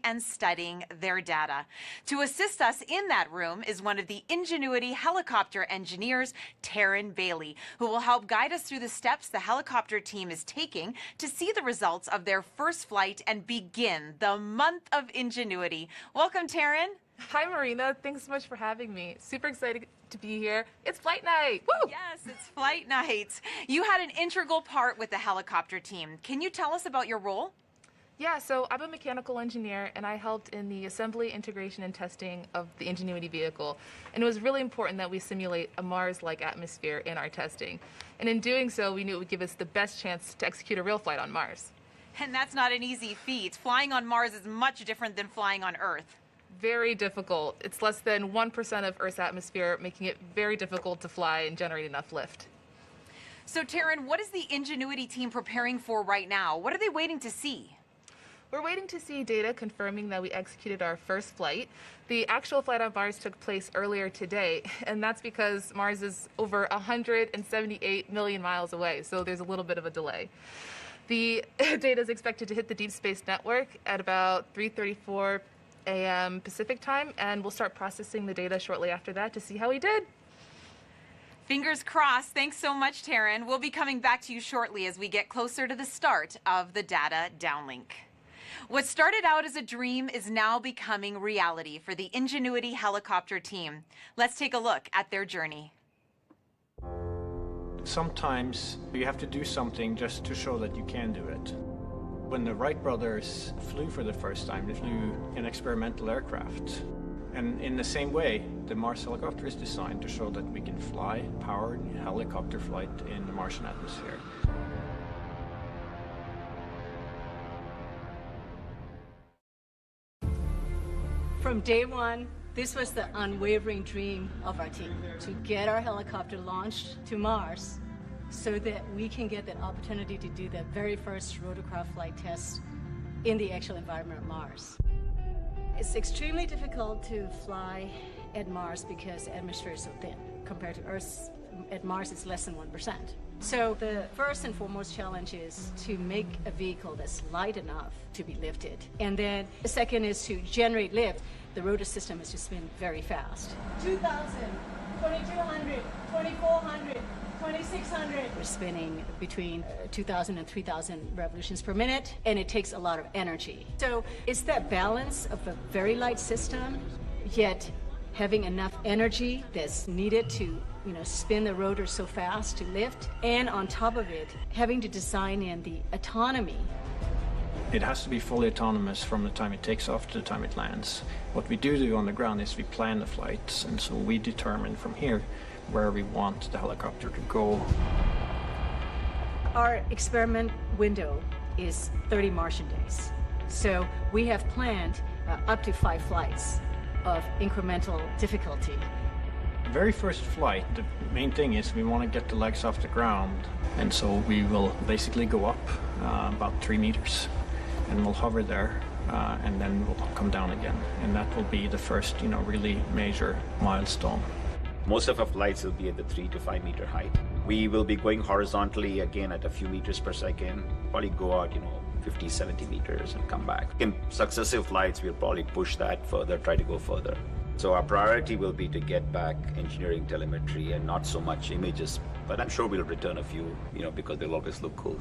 and studying their data. To assist us in that room is one of the Ingenuity helicopter engineers, Taryn Bailey, who will help guide us through the steps the helicopter team is taking to see the results of their first flight and begin the month of Ingenuity. Welcome, Taryn. Hi, Marina. Thanks so much for having me. Super excited to be here. It's flight night. Woo! Yes, it's flight night. You had an integral part with the helicopter team. Can you tell us about your role? Yeah, so I'm a mechanical engineer, and I helped in the assembly, integration, and testing of the Ingenuity vehicle. And it was really important that we simulate a Mars-like atmosphere in our testing. And in doing so, we knew it would give us the best chance to execute a real flight on Mars. And that's not an easy feat. Flying on Mars is much different than flying on Earth. Very difficult. It's less than 1% of Earth's atmosphere, making it very difficult to fly and generate enough lift. So, Taryn, what is the Ingenuity team preparing for right now? What are they waiting to see? We're waiting to see data confirming that we executed our first flight. The actual flight on Mars took place earlier today, and that's because Mars is over 178 million miles away, so there's a little bit of a delay. The data is expected to hit the Deep Space Network at about 3:34 a.m. Pacific time, and we'll start processing the data shortly after that to see how we did. Fingers crossed. Thanks so much, Taryn. We'll be coming back to you shortly as we get closer to the start of the data downlink. What started out as a dream is now becoming reality for the Ingenuity helicopter team. Let's take a look at their journey. Sometimes you have to do something just to show that you can do it. When the Wright brothers flew for the first time, they flew an experimental aircraft. And in the same way, the Mars helicopter is designed to show that we can fly powered helicopter flight in the Martian atmosphere. From day one, this was the unwavering dream of our team, to get our helicopter launched to Mars so that we can get that opportunity to do the very first rotorcraft flight test in the actual environment of Mars. It's extremely difficult to fly at Mars because the atmosphere is so thin. Compared to Earth, at Mars it's less than 1%. So the first and foremost challenge is to make a vehicle that's light enough to be lifted. And then the second is to generate lift. The rotor system has to spin very fast. 2,000, 2,200, 2,400, 2,600. We're spinning between 2,000 and 3,000 revolutions per minute, and it takes a lot of energy. So it's that balance of a very light system, yet having enough energy that's needed to spin the rotor so fast to lift, and on top of it, having to design in the autonomy. It has to be fully autonomous from the time it takes off to the time it lands. What we do on the ground is we plan the flights, and so we determine from here where we want the helicopter to go. Our experiment window is 30 Martian days. So we have planned up to 5 flights of incremental difficulty. Very first flight, the main thing is we want to get the legs off the ground, and so we will basically go up about 3 meters, and we'll hover there, and then we'll come down again, and that will be the first, really major milestone. Most of our flights will be at the 3 to 5 meter height. We will be going horizontally again at a few meters per second, probably go out, 50, 70 meters and come back. In successive flights, we'll probably push that further, try to go further. So our priority will be to get back engineering telemetry and not so much images, but I'm sure we'll return a few, because they'll always look cool.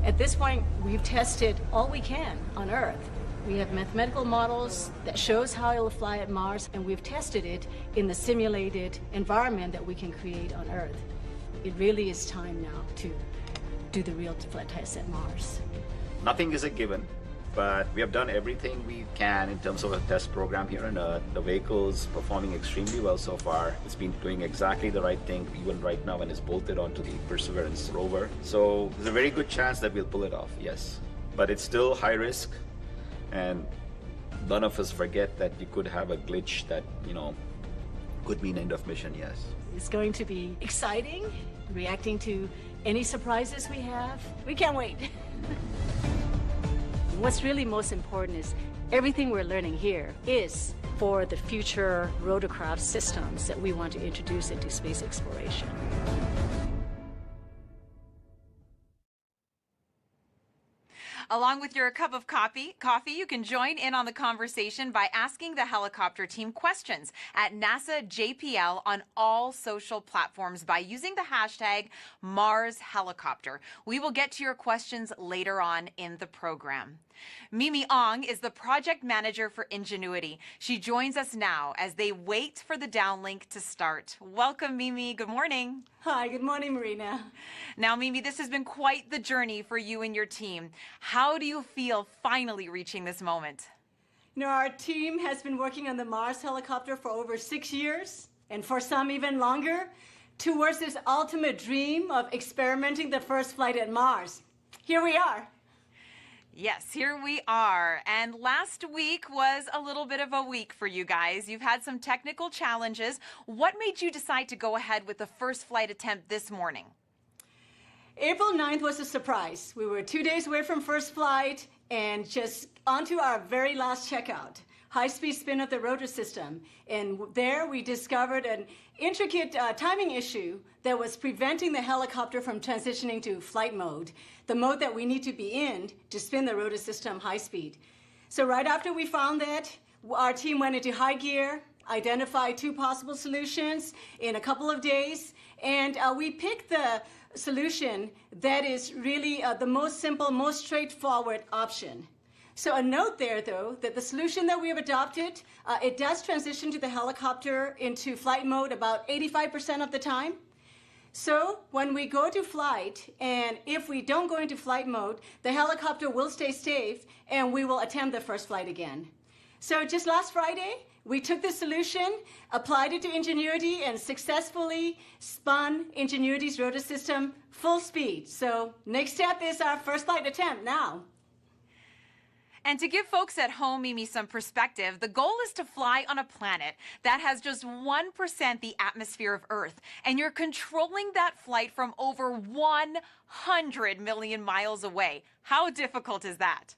At this point, we've tested all we can on Earth. We have mathematical models that shows how it'll fly at Mars, and we've tested it in the simulated environment that we can create on Earth. It really is time now to do the real flight test at Mars. Nothing is a given, but we have done everything we can in terms of a test program here on Earth. The vehicle's performing extremely well so far. It's been doing exactly the right thing, even right now when it's bolted onto the Perseverance rover. So there's a very good chance that we'll pull it off, yes. But it's still high risk, and none of us forget that you could have a glitch that, could mean end of mission, yes. It's going to be exciting, reacting to any surprises we have. We can't wait. What's really most important is everything we're learning here is for the future rotorcraft systems that we want to introduce into space exploration. Along with your cup of coffee, you can join in on the conversation by asking the helicopter team questions at NASA JPL on all social platforms by using the hashtag MarsHelicopter. We will get to your questions later on in the program. Mimi Ong is the project manager for Ingenuity. She joins us now as they wait for the downlink to start. Welcome, Mimi. Good morning. Hi, good morning, Marina. Now, Mimi, this has been quite the journey for you and your team. How do you feel finally reaching this moment? You know, our team has been working on the Mars helicopter for over 6 years, and for some even longer, towards this ultimate dream of experimenting the first flight at Mars. Here we are. Yes, here we are. And last week was a little bit of a week for you guys. You've had some technical challenges. What made you decide to go ahead with the first flight attempt this morning? April 9th was a surprise. We were 2 days away from first flight and just onto our very last checkout. High-speed spin of the rotor system. And there we discovered an intricate timing issue that was preventing the helicopter from transitioning to flight mode, the mode that we need to be in to spin the rotor system high speed. So right after we found that, our team went into high gear, identified 2 possible solutions in a couple of days, and we picked the solution that is really the most simple, most straightforward option. So a note there, though, that the solution that we have adopted, it does transition to the helicopter into flight mode about 85% of the time. So when we go to flight, and if we don't go into flight mode, the helicopter will stay safe, and we will attempt the first flight again. So just last Friday, we took this solution, applied it to Ingenuity, and successfully spun Ingenuity's rotor system full speed. So next step is our first flight attempt now. And to give folks at home, Mimi, some perspective, the goal is to fly on a planet that has just 1% the atmosphere of Earth. And you're controlling that flight from over 100 million miles away. How difficult is that?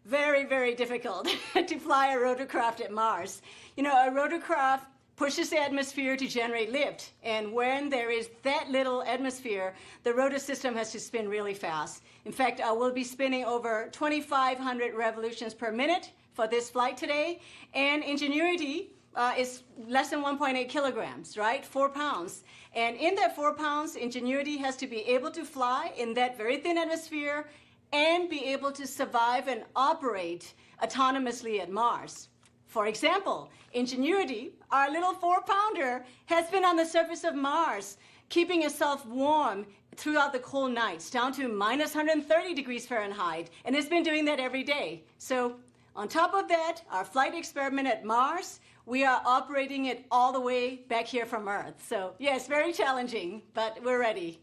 Very, very difficult to fly a rotorcraft at Mars. You know, a rotorcraft pushes the atmosphere to generate lift. And when there is that little atmosphere, the rotor system has to spin really fast. In fact, we'll be spinning over 2,500 revolutions per minute for this flight today. And Ingenuity is less than 1.8 kilograms, right? 4 pounds. And in that 4 pounds, Ingenuity has to be able to fly in that very thin atmosphere and be able to survive and operate autonomously at Mars. For example, Ingenuity, our little 4-pounder, has been on the surface of Mars, keeping itself warm throughout the cold nights, down to minus 130 degrees Fahrenheit, and it's been doing that every day. So on top of that, our flight experiment at Mars, we are operating it all the way back here from Earth. So yeah, it's very challenging, but we're ready.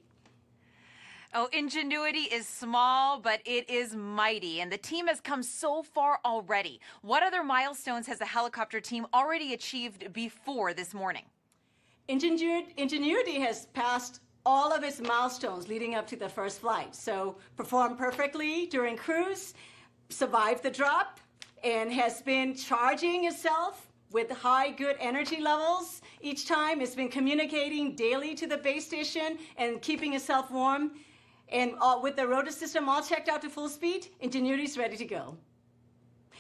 Oh, Ingenuity is small, but it is mighty, and the team has come so far already. What other milestones has the helicopter team already achieved before this morning? Ingenuity has passed all of its milestones leading up to the first flight. So performed perfectly during cruise, survived the drop, and has been charging itself with high good energy levels. Each time it's been communicating daily to the base station and keeping itself warm. And with the rotor system all checked out to full speed, Ingenuity's ready to go.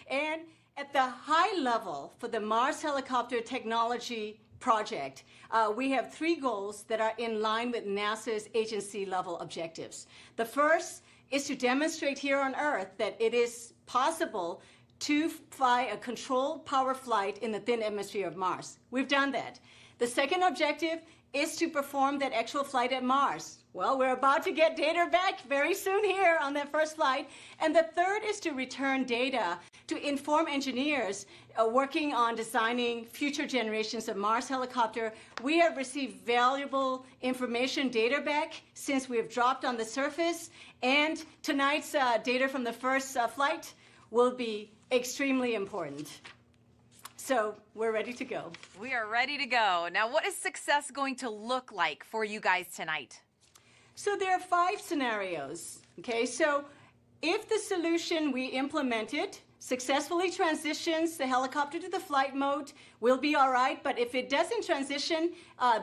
And at the high level for the Mars helicopter technology project, we have 3 goals that are in line with NASA's agency level objectives. The first is to demonstrate here on Earth that it is possible to fly a controlled power flight in the thin atmosphere of Mars. We've done that. The second objective is to perform that actual flight at Mars. Well, we're about to get data back very soon here on that first flight. And the third is to return data to inform engineers working on designing future generations of Mars helicopter. We have received valuable information data back since we have dropped on the surface. And tonight's data from the first flight will be extremely important. So we're ready to go. We are ready to go. Now, what is success going to look like for you guys tonight? So there are 5 scenarios. Okay, so if the solution we implemented successfully transitions the helicopter to the flight mode, we'll be all right. But if it doesn't transition,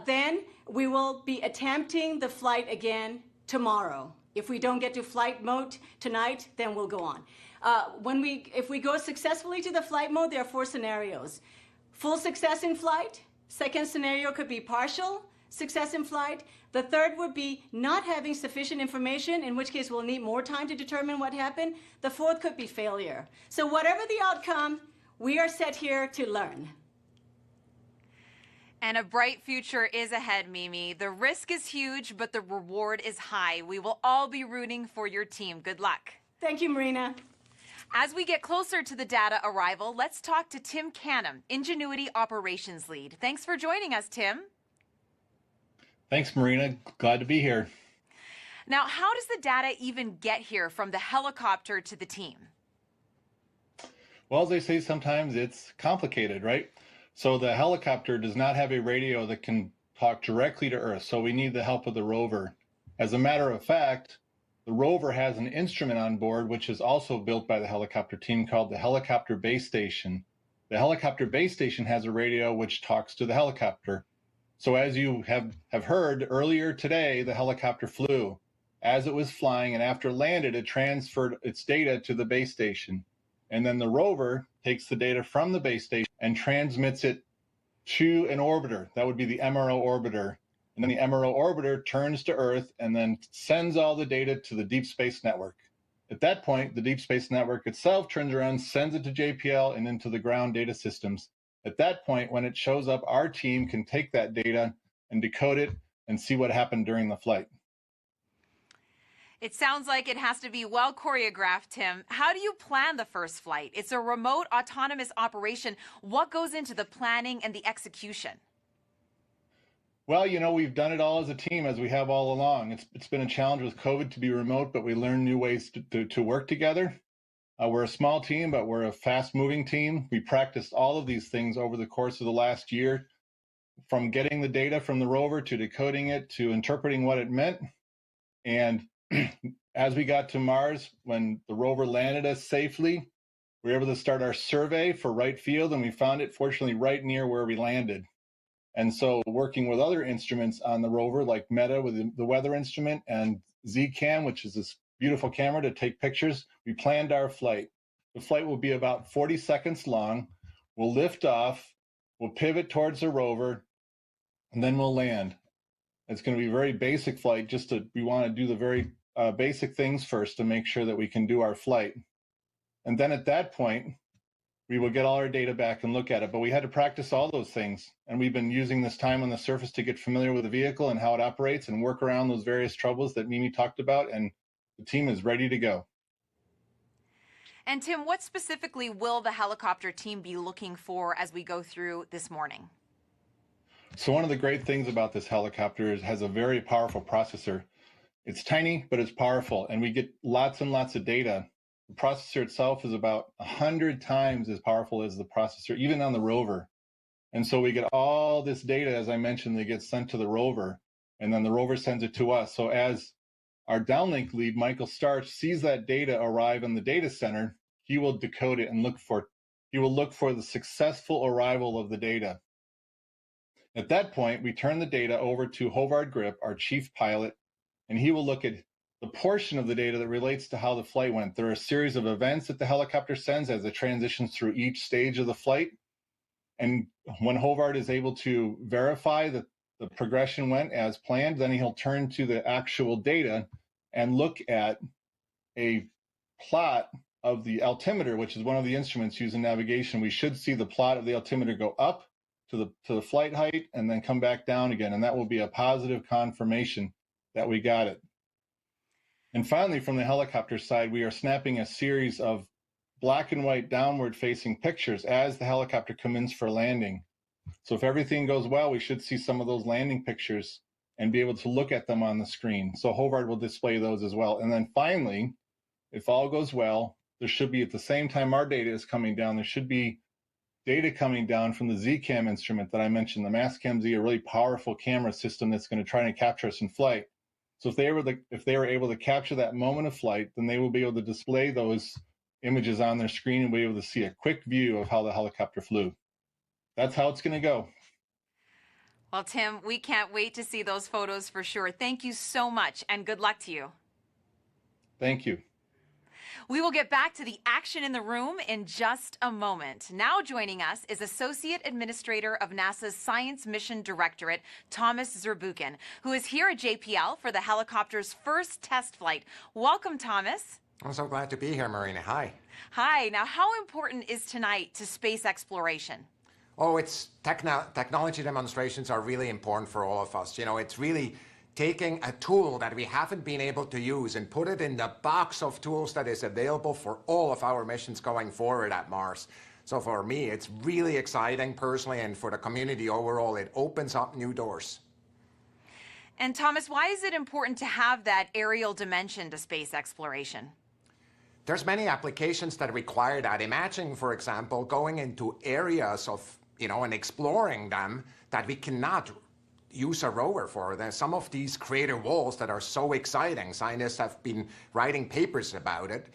then we will be attempting the flight again tomorrow. If we don't get to flight mode tonight, then we'll go on. If we go successfully to the flight mode, there are 4 scenarios. Full success in flight. Second scenario could be partial success in flight. The third would be not having sufficient information, in which case we'll need more time to determine what happened. The fourth could be failure. So whatever the outcome, we are set here to learn. And a bright future is ahead, Mimi. The risk is huge, but the reward is high. We will all be rooting for your team. Good luck. Thank you, Marina. As we get closer to the data arrival, let's talk to Tim Canham, Ingenuity Operations Lead. Thanks for joining us, Tim. Thanks, Marina. Glad to be here. Now, how does the data even get here from the helicopter to the team? Well, as they say, sometimes it's complicated, right? So the helicopter does not have a radio that can talk directly to Earth, so we need the help of the rover. As a matter of fact, the rover has an instrument on board, which is also built by the helicopter team, called the Helicopter Base Station. The Helicopter Base Station has a radio which talks to the helicopter. So as you have heard earlier today, the helicopter flew. As it was flying and after it landed, it transferred its data to the base station. And then the rover takes the data from the base station and transmits it to an orbiter. That would be the MRO orbiter. And then the MRO orbiter turns to Earth and then sends all the data to the Deep Space Network. At that point, the Deep Space Network itself turns around, sends it to JPL and into the ground data systems. At that point, when it shows up, our team can take that data and decode it and see what happened during the flight. It sounds like it has to be well choreographed, Tim. How do you plan the first flight? It's a remote autonomous operation. What goes into the planning and the execution? Well, you know, we've done it all as a team, as we have all along. It's been a challenge with COVID to be remote, but we learned new ways to work together. We're a small team, but we're a fast-moving team. We practiced all of these things over the course of the last year, from getting the data from the rover to decoding it to interpreting what it meant. And as we got to Mars, when the rover landed us safely, we were able to start our survey for right field, and we found it, fortunately, right near where we landed. And so working with other instruments on the rover, like META with the weather instrument and ZCam, which is this beautiful camera to take pictures, we planned our flight. The flight will be about 40 seconds long. We'll lift off, we'll pivot towards the rover, and then we'll land. It's going to be a very basic flight. We want to do the very basic things first to make sure that we can do our flight. And then at that point, we will get all our data back and look at it. But we had to practice all those things. And we've been using this time on the surface to get familiar with the vehicle and how it operates and work around those various troubles that Mimi talked about. And the team is ready to go. And Tim, what specifically will the helicopter team be looking for as we go through this morning? So one of the great things about this helicopter is it has a very powerful processor. It's tiny, but it's powerful, and we get lots and lots of data. The processor itself is about 100 times as powerful as the processor, even on the rover. And so we get all this data, as I mentioned, that gets sent to the rover, and then the rover sends it to us. So as our downlink lead, Michael Starch, sees that data arrive in the data center, he will decode it and look for the successful arrival of the data. At that point, we turn the data over to Hovard Grip, our chief pilot, and he will look at the portion of the data that relates to how the flight went. There are a series of events that the helicopter sends as it transitions through each stage of the flight. And when Hovard is able to verify that the progression went as planned, then he'll turn to the actual data and look at a plot of the altimeter, which is one of the instruments used in navigation. We should see the plot of the altimeter go up to the flight height and then come back down again. And that will be a positive confirmation that we got it. And finally, from the helicopter side, we are snapping a series of black and white downward facing pictures as the helicopter comes in for landing. So if everything goes well, we should see some of those landing pictures and be able to look at them on the screen. So Hovard will display those as well. And then finally, if all goes well, there should be, at the same time our data is coming down, there should be data coming down from the ZCam instrument that I mentioned, the Mastcam Z, a really powerful camera system that's going to try to capture us in flight. So if they were able to capture that moment of flight, then they will be able to display those images on their screen and be able to see a quick view of how the helicopter flew. That's how it's going to go. Well, Tim, we can't wait to see those photos for sure. Thank you so much, and good luck to you. Thank you. We will get back to the action in the room in just a moment. Now joining us is Associate Administrator of NASA's Science Mission Directorate, Thomas Zurbuchen, who is here at JPL for the helicopter's first test flight. Welcome, Thomas. I'm so glad to be here, Marina. Hi. Hi. Now, how important is tonight to space exploration? Oh, technology demonstrations are really important for all of us. You know, it's really taking a tool that we haven't been able to use and put it in the box of tools that is available for all of our missions going forward at Mars. So for me, it's really exciting personally, and for the community overall, it opens up new doors. And Thomas, why is it important to have that aerial dimension to space exploration? There's many applications that require that. Imagine, for example, going into areas of, and exploring them that we cannot use a rover for. There's some of these crater walls that are so exciting. Scientists have been writing papers about it.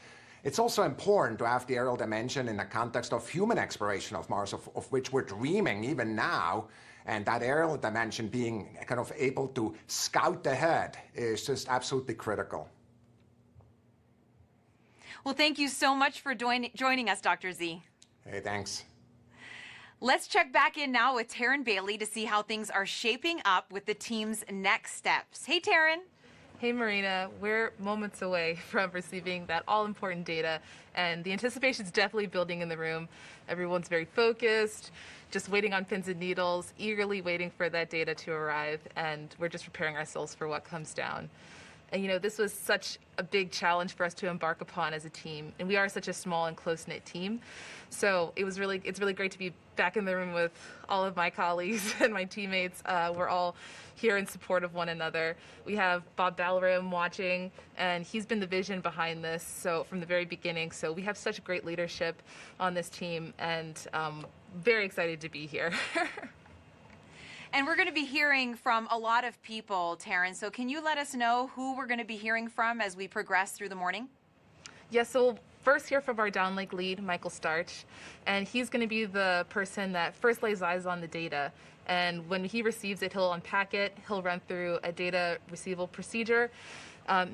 It's also important to have the aerial dimension in the context of human exploration of Mars, of which we're dreaming even now. And that aerial dimension being kind of able to scout ahead is just absolutely critical. Well, thank you so much for joining us, Dr. Z. Hey, thanks. Let's check back in now with Taryn Bailey to see how things are shaping up with the team's next steps. Hey, Taryn. Hey, Marina. We're moments away from receiving that all-important data, and the anticipation's definitely building in the room. Everyone's very focused, just waiting on pins and needles, eagerly waiting for that data to arrive, and we're just preparing ourselves for what comes down. And this was such a big challenge for us to embark upon as a team, and we are such a small and close-knit team. So it's really great to be back in the room with all of my colleagues and my teammates. We're all here in support of one another. We have Bob Ballerim watching, and he's been the vision behind this from the very beginning. So we have such great leadership on this team, and very excited to be here. And we're going to be hearing from a lot of people, Taryn. So can you let us know who we're going to be hearing from as we progress through the morning? Yes, so we'll first hear from our downlink lead, Michael Starch. And he's going to be the person that first lays eyes on the data. And when he receives it, he'll unpack it. He'll run through a data receival procedure,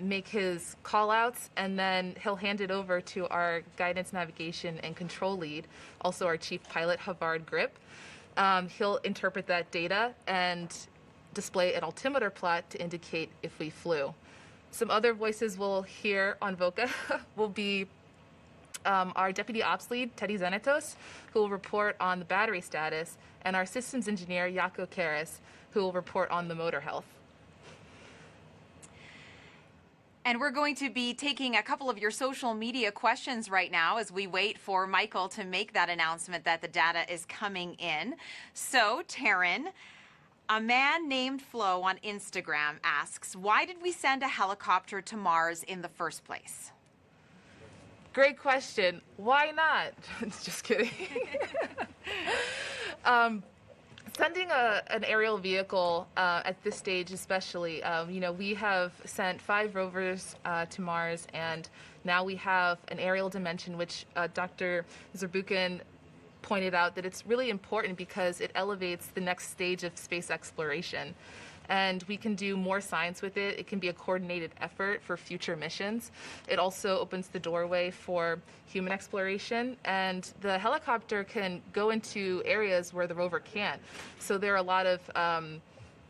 make his call-outs, and then he'll hand it over to our guidance, navigation, and control lead, also our chief pilot, Havard Grip. He'll interpret that data and display an altimeter plot to indicate if we flew. Some other voices we'll hear on VOCA will be our deputy ops lead, Teddy Zenitos, who will report on the battery status, and our systems engineer, Jaco Karas, who will report on the motor health. And we're going to be taking a couple of your social media questions right now as we wait for Michael to make that announcement that the data is coming in. So, Taryn, a man named Flo on Instagram asks, why did we send a helicopter to Mars in the first place? Great question. Why not? Just kidding. Sending an aerial vehicle at this stage especially, we have sent 5 rovers to Mars, and now we have an aerial dimension, which Dr. Zurbuchen pointed out that it's really important because it elevates the next stage of space exploration. And we can do more science with it. It can be a coordinated effort for future missions. It also opens the doorway for human exploration, and the helicopter can go into areas where the rover can't. So there are a lot of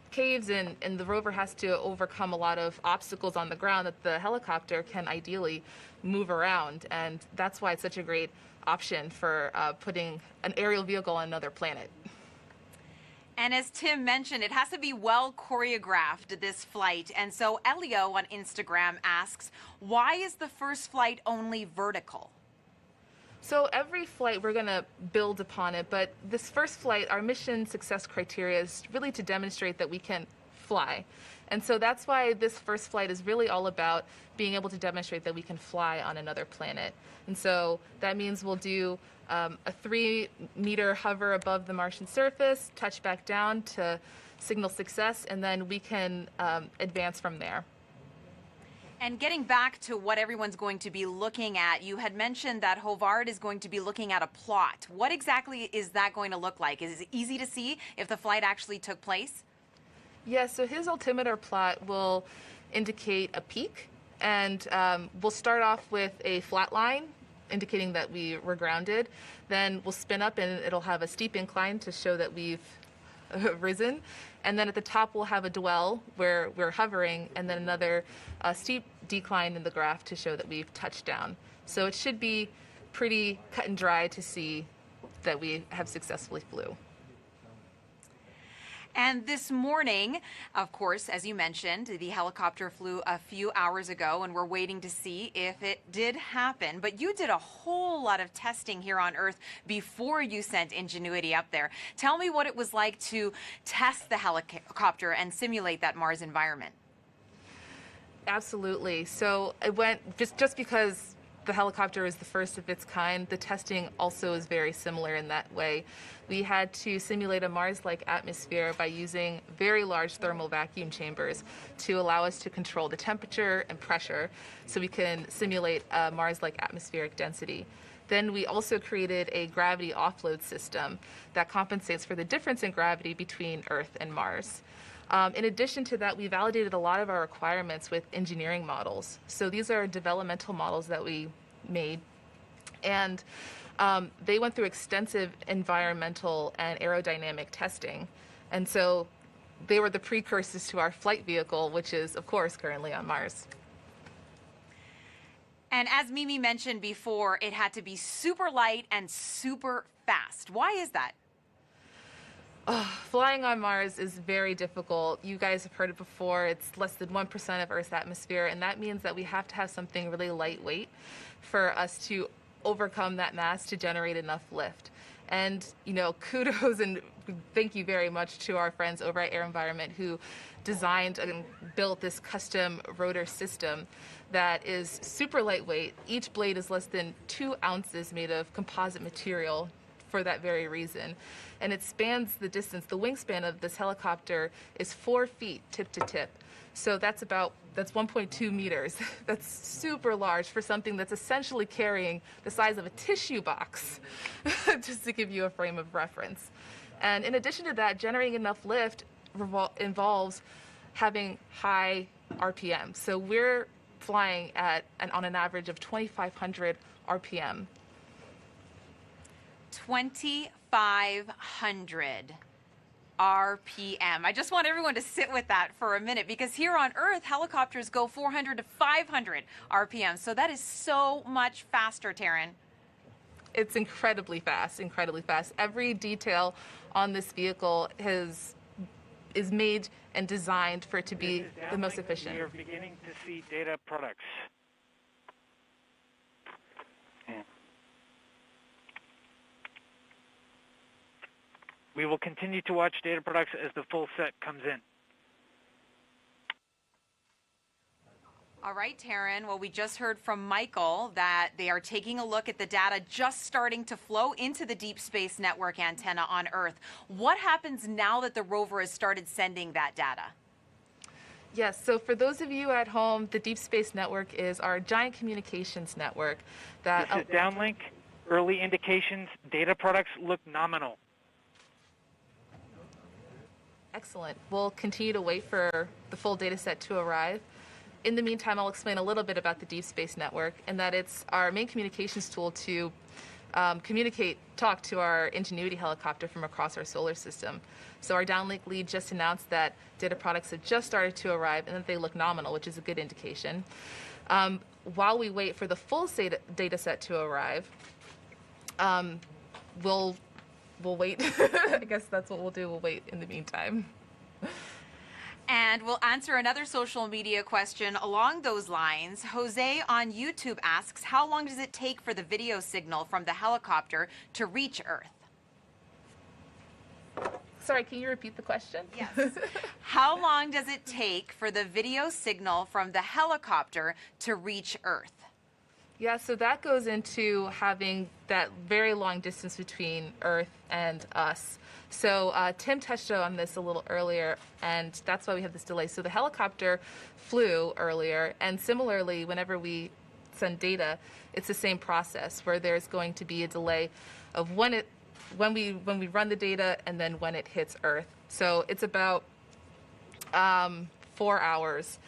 caves, and the rover has to overcome a lot of obstacles on the ground that the helicopter can ideally move around, and that's why it's such a great option for putting an aerial vehicle on another planet. And as Tim mentioned, it has to be well choreographed, this flight. And so Elio on Instagram asks, why is the first flight only vertical? So every flight, we're going to build upon it. But this first flight, our mission success criteria is really to demonstrate that we can fly. And so that's why this first flight is really all about being able to demonstrate that we can fly on another planet. And so that means we'll do a 3-meter hover above the Martian surface, touch back down to signal success, and then we can advance from there. And getting back to what everyone's going to be looking at, you had mentioned that Havard is going to be looking at a plot. What exactly is that going to look like? Is it easy to see if the flight actually took place? Yes, so his altimeter plot will indicate a peak And we'll start off with a flat line, indicating that we were grounded. Then we'll spin up, and it'll have a steep incline to show that we've risen. And then at the top, we'll have a dwell where we're hovering, and then another steep decline in the graph to show that we've touched down. So it should be pretty cut and dry to see that we have successfully flew. And this morning, of course, as you mentioned, the helicopter flew a few hours ago, and we're waiting to see if it did happen. But you did a whole lot of testing here on Earth before you sent Ingenuity up there. Tell me what it was like to test the helicopter and simulate that Mars environment. Absolutely. So it went, just because the helicopter is the first of its kind, the testing also is very similar in that way. We had to simulate a Mars-like atmosphere by using very large thermal vacuum chambers to allow us to control the temperature and pressure so we can simulate a Mars-like atmospheric density. Then we also created a gravity offload system that compensates for the difference in gravity between Earth and Mars. In addition to that, we validated a lot of our requirements with engineering models. So these are developmental models that we made, and they went through extensive environmental and aerodynamic testing. And so they were the precursors to our flight vehicle, which is, of course, currently on Mars. And as Mimi mentioned before, it had to be super light and super fast. Why is that? Flying on Mars is very difficult. You guys have heard it before. It's less than 1% of Earth's atmosphere, and that means that we have to have something really lightweight for us to overcome that mass to generate enough lift. And, you know, kudos and thank you very much to our friends over at Air Environment who designed and built this custom rotor system that is super lightweight. Each blade is less than 2 ounces made of composite material for that very reason. And it spans the distance. The wingspan of this helicopter is 4 feet tip to tip. So that's 1.2 meters. That's super large for something that's essentially carrying the size of a tissue box, just to give you a frame of reference. And in addition to that, generating enough lift involves having high RPM. So we're flying on an average of 2,500 RPM. 2,500 RPM. I just want everyone to sit with that for a minute, because here on Earth, helicopters go 400 to 500 RPM. So that is so much faster, Taryn. It's incredibly fast, incredibly fast. Every detail on this vehicle is made and designed for it to be the most efficient. We are beginning to see data products. We will continue to watch data products as the full set comes in. All right, Taryn. Well, we just heard from Michael that they are taking a look at the data just starting to flow into the Deep Space Network antenna on Earth. What happens now that the rover has started sending that data? Yes, so for those of you at home, the Deep Space Network is our giant communications network. This is downlink. Early indications, data products look nominal. Excellent. We'll continue to wait for the full data set to arrive. In the meantime, I'll explain a little bit about the Deep Space Network, and that it's our main communications tool to talk to our Ingenuity helicopter from across our solar system. So our downlink lead just announced that data products have just started to arrive and that they look nominal, which is a good indication. While we wait for the full data set to arrive, we'll wait. I guess that's what we'll do. We'll wait in the meantime. And we'll answer another social media question along those lines. Jose on YouTube asks, how long does it take for the video signal from the helicopter to reach Earth? Sorry, can you repeat the question? Yes. How long does it take for the video signal from the helicopter to reach Earth? Yeah, so that goes into having that very long distance between Earth and us. So Tim touched on this a little earlier, and that's why we have this delay. So the helicopter flew earlier, and similarly, whenever we send data, it's the same process where there's going to be a delay of when we run the data and then when it hits Earth. So it's about 4 hours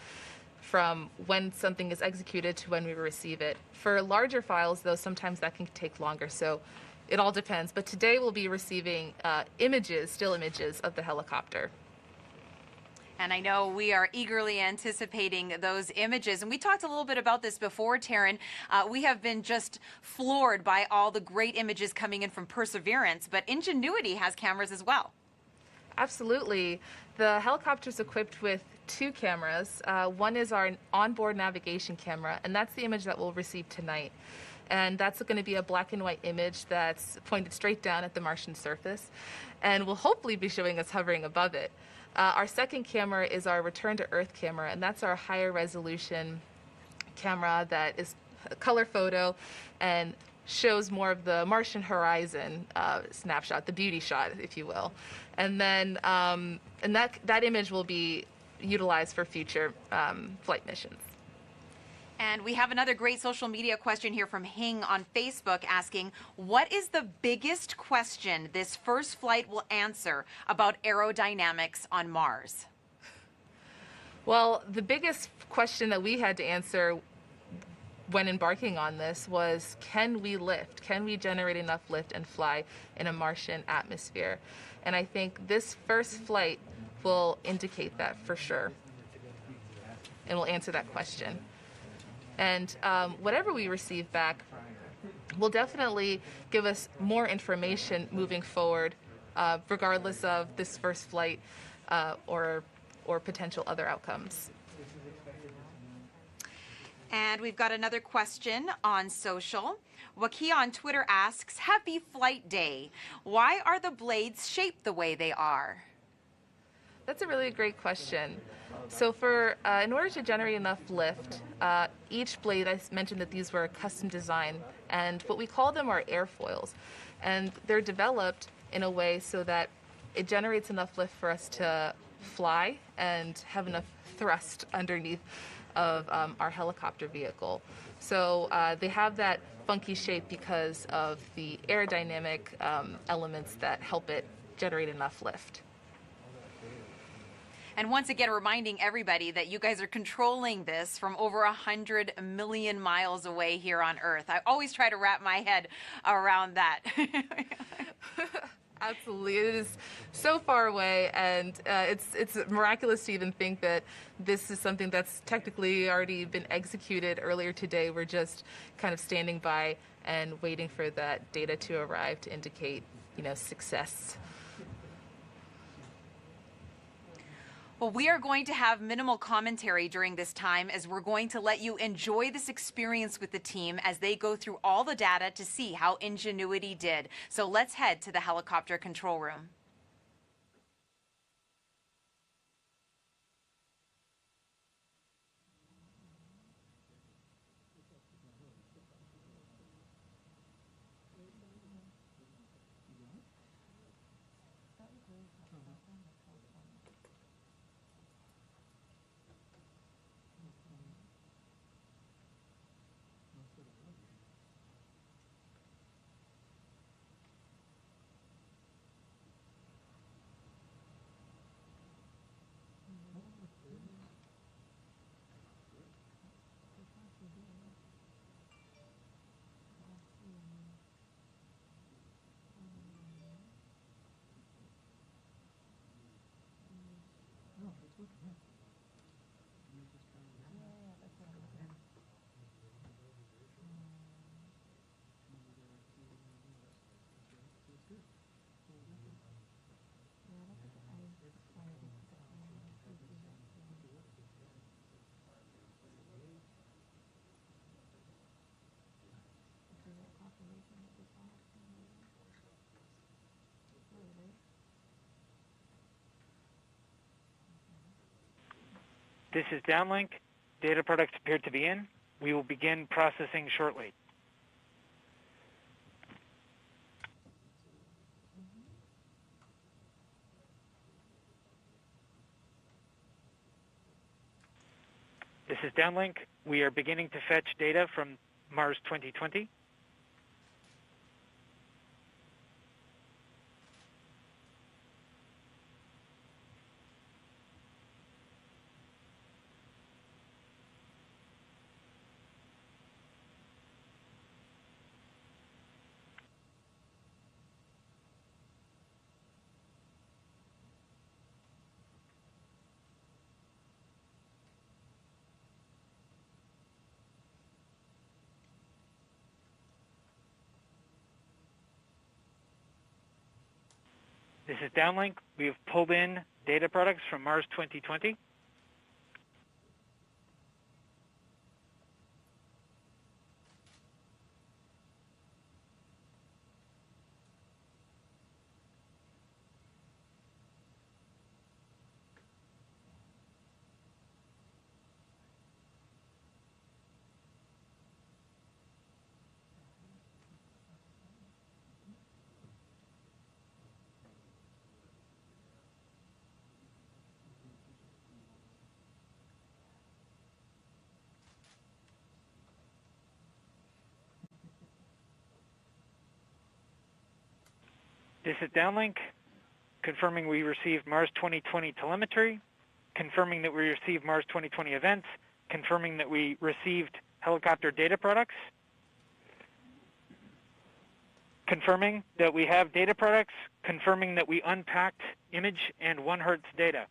from when something is executed to when we receive it. For larger files, though, sometimes that can take longer, so it all depends. But today we'll be receiving images, still images of the helicopter. And I know we are eagerly anticipating those images. And we talked a little bit about this before, Taryn. We have been just floored by all the great images coming in from Perseverance, but Ingenuity has cameras as well. Absolutely. The helicopter is equipped with 2 cameras. One is our onboard navigation camera, and that's the image that we'll receive tonight. And that's going to be a black and white image that's pointed straight down at the Martian surface, and will hopefully be showing us hovering above it. Our second camera is our return to Earth camera, and that's our higher resolution camera that is a color photo and shows more of the Martian horizon snapshot, the beauty shot, if you will. And then and that image will be utilized for future flight missions. And we have another great social media question here from Hing on Facebook asking, what is the biggest question this first flight will answer about aerodynamics on Mars? Well, the biggest question that we had to answer when embarking on this was, can we lift? Can we generate enough lift and fly in a Martian atmosphere? And I think this first flight will indicate that for sure, and will answer that question. And whatever we receive back will definitely give us more information moving forward, regardless of this first flight or potential other outcomes. And we've got another question on social. Wakia on Twitter asks, happy flight day. Why are the blades shaped the way they are? That's a really great question. So in order to generate enough lift, each blade, I mentioned that these were custom designed, and what we call them are airfoils. And they're developed in a way so that it generates enough lift for us to fly and have enough thrust underneath of our helicopter vehicle. So they have that funky shape because of the aerodynamic elements that help it generate enough lift. And once again, reminding everybody that you guys are controlling this from over 100 million miles away here on Earth. I always try to wrap my head around that. Absolutely. It is so far away, and it's miraculous to even think that this is something that's technically already been executed earlier today. We're just kind of standing by and waiting for that data to arrive to indicate, success. Well, we are going to have minimal commentary during this time as we're going to let you enjoy this experience with the team as they go through all the data to see how Ingenuity did. So let's head to the helicopter control room. This is downlink. Data products appear to be in. We will begin processing shortly. This is downlink. We are beginning to fetch data from Mars 2020. This is Downlink. We have pulled in data products from Mars 2020. This is Downlink, confirming we received Mars 2020 telemetry, confirming that we received Mars 2020 events, confirming that we received helicopter data products, confirming that we have data products, confirming that we unpacked image and 1 Hertz data.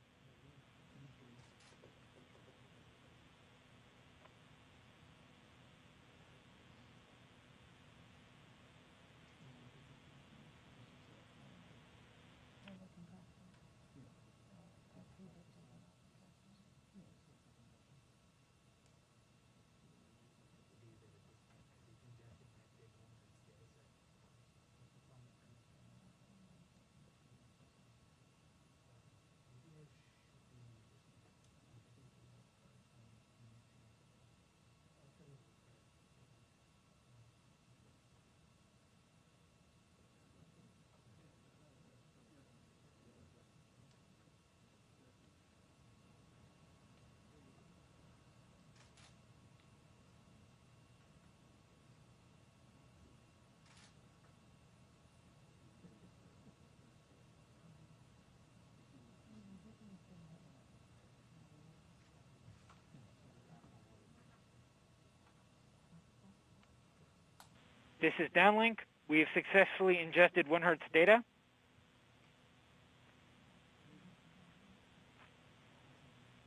This is Downlink. We have successfully ingested 1 Hertz data.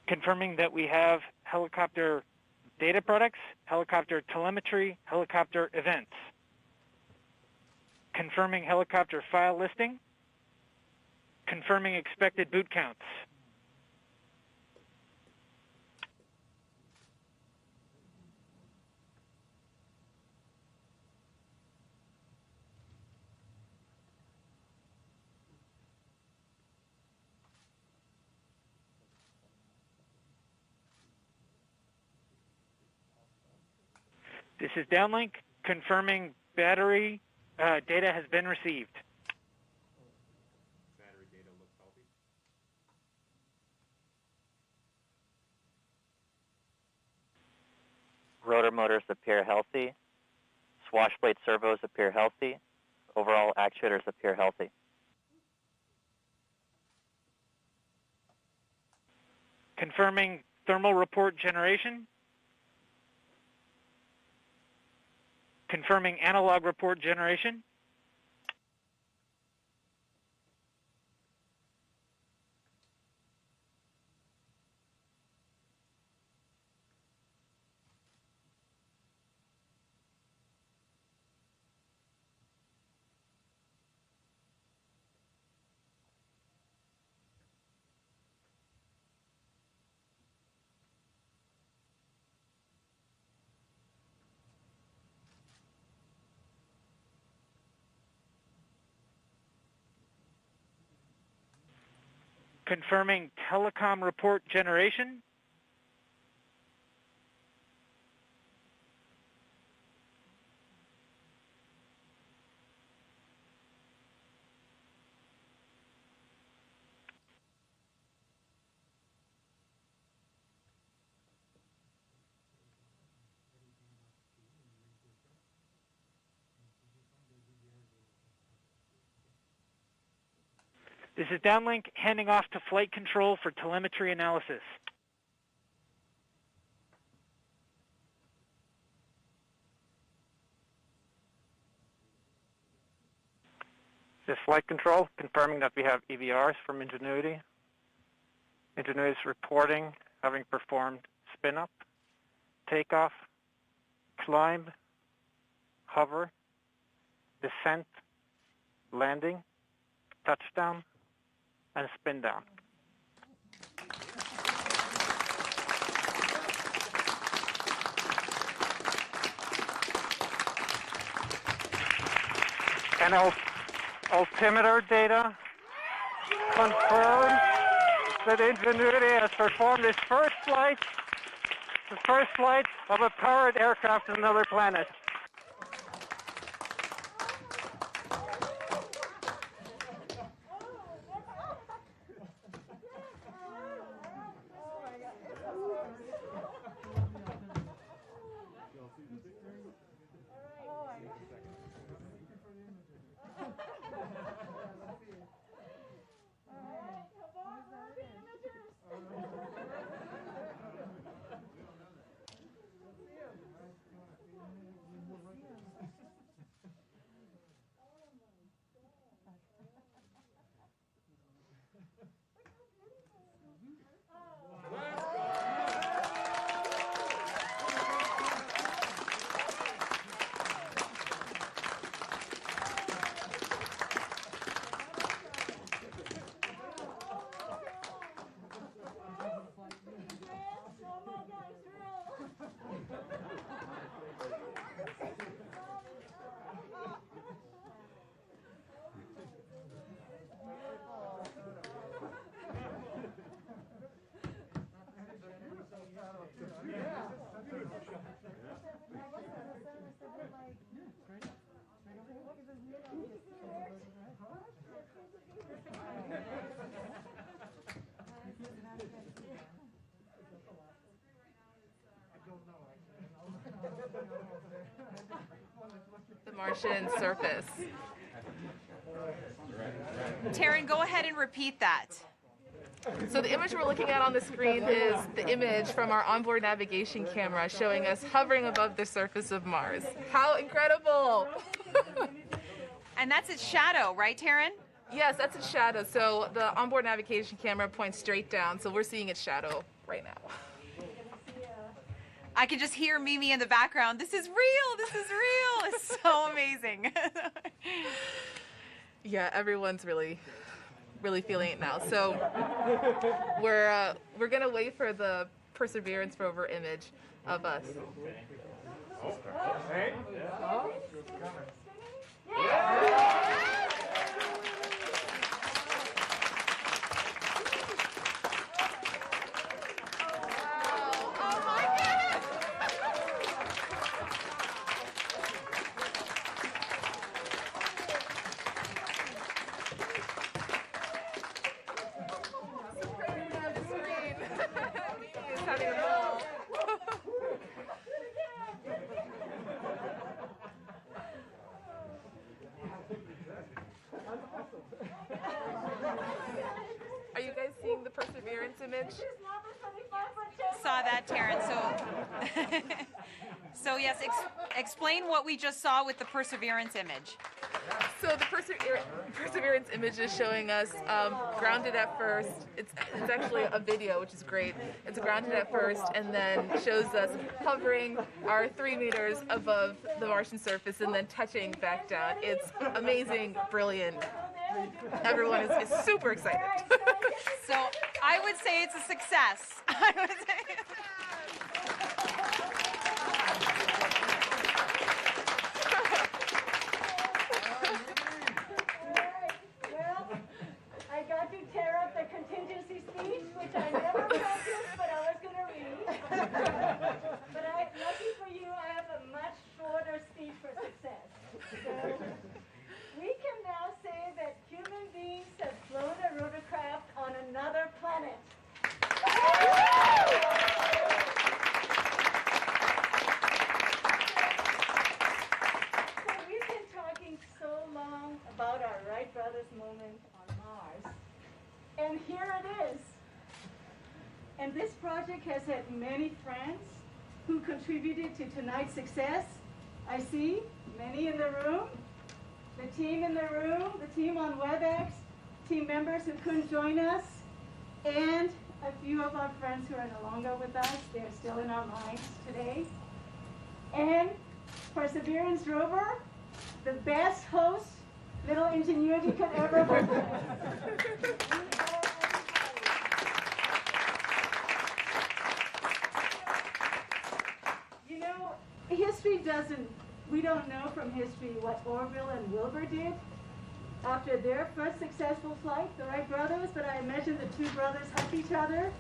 Confirming that we have helicopter data products, helicopter telemetry, helicopter events. Confirming helicopter file listing. Confirming expected boot counts. This is Downlink, confirming battery data has been received. Battery data looks healthy. Rotor motors appear healthy. Swash plate servos appear healthy. Overall actuators appear healthy. Confirming thermal report generation. Confirming analog report generation. Confirming telecom report generation. This is Downlink, handing off to flight control for telemetry analysis. This is flight control, confirming that we have EVRs from Ingenuity. Ingenuity is reporting having performed spin-up, takeoff, climb, hover, descent, landing, touchdown, and spin down. And altimeter data confirms that Ingenuity has performed its first flight, the first flight of a powered aircraft to another planet. The Martian surface. Taryn, go ahead and repeat that. So the image we're looking at on the screen is the image from our onboard navigation camera showing us hovering above the surface of Mars. How incredible! And that's its shadow, right, Taryn? Yes, that's its shadow. So the onboard navigation camera points straight down, so we're seeing its shadow right now. I can just hear Mimi in the background. This is real. This is real. It's so amazing. Yeah, everyone's really feeling it now. So we're gonna wait for the Perseverance rover image of us. Are you guys seeing the Perseverance image? Saw that, Taryn. So yes, explain what we just saw with the Perseverance image. So the Perseverance image is showing us grounded at first. It's actually a video, which is great. It's grounded at first and then shows us hovering our 3 meters above the Martian surface and then touching back down. It's amazing, brilliant. Everyone is super excited. So I would say it's a success. I would say. I got to tear up the contingency speech, which I never practiced, but I was going to read. But lucky for you, I have a much shorter speech for success. So we can now say that human beings have flown a rotorcraft on another planet. So we've been talking so long about our Wright brothers moment on Mars. And here it is. And this project has had many friends who contributed to tonight's success. I see many in the room, the team in the room, the team on WebEx, team members who couldn't join us, and a few of our friends who are no longer with us. They're still in our minds today. And Perseverance rover, the best host little Ingenuity could ever hope for. history doesn't, we don't know from history what Orville and Wilbur did after their first successful flight, the Wright brothers, but I imagine the two brothers hugged each other.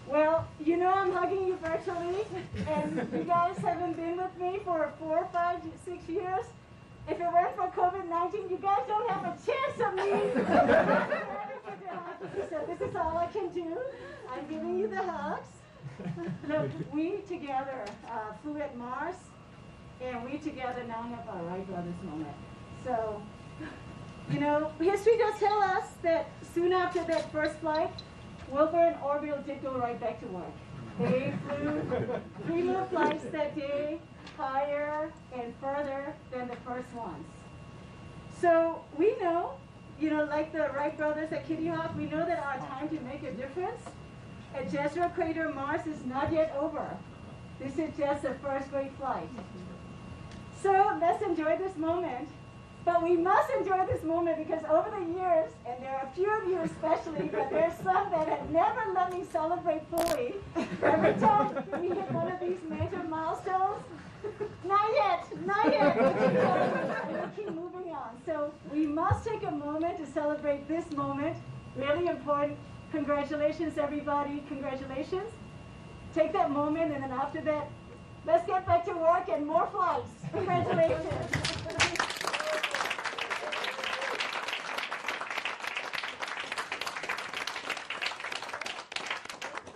Well, you know I'm hugging you virtually, and you guys haven't been with me for 4, 5, 6 years. If it weren't for COVID-19, you guys don't have a chance of me. So this is all I can do. I'm giving you the hugs. Look, we together flew at Mars, and we together now have our Wright brothers moment. So, you know, history does tell us that soon after that first flight, Wilbur and Orville did go right back to work. They flew 3 more flights that day, higher and further than the first ones. So we know, you know, like the Wright brothers at Kitty Hawk, we know that our time to make a difference at Jezero Crater, Mars is not yet over. This is just the first great flight. So let's enjoy this moment. But we must enjoy this moment because over the years, and there are a few of you especially, but there's some that have never let me celebrate fully. Every time we hit one of these major milestones, not yet, not yet. We'll keep moving on. So we must take a moment to celebrate this moment. Really important. Congratulations, everybody. Congratulations. Take that moment, and then after that, let's get back to work and more flights. Congratulations.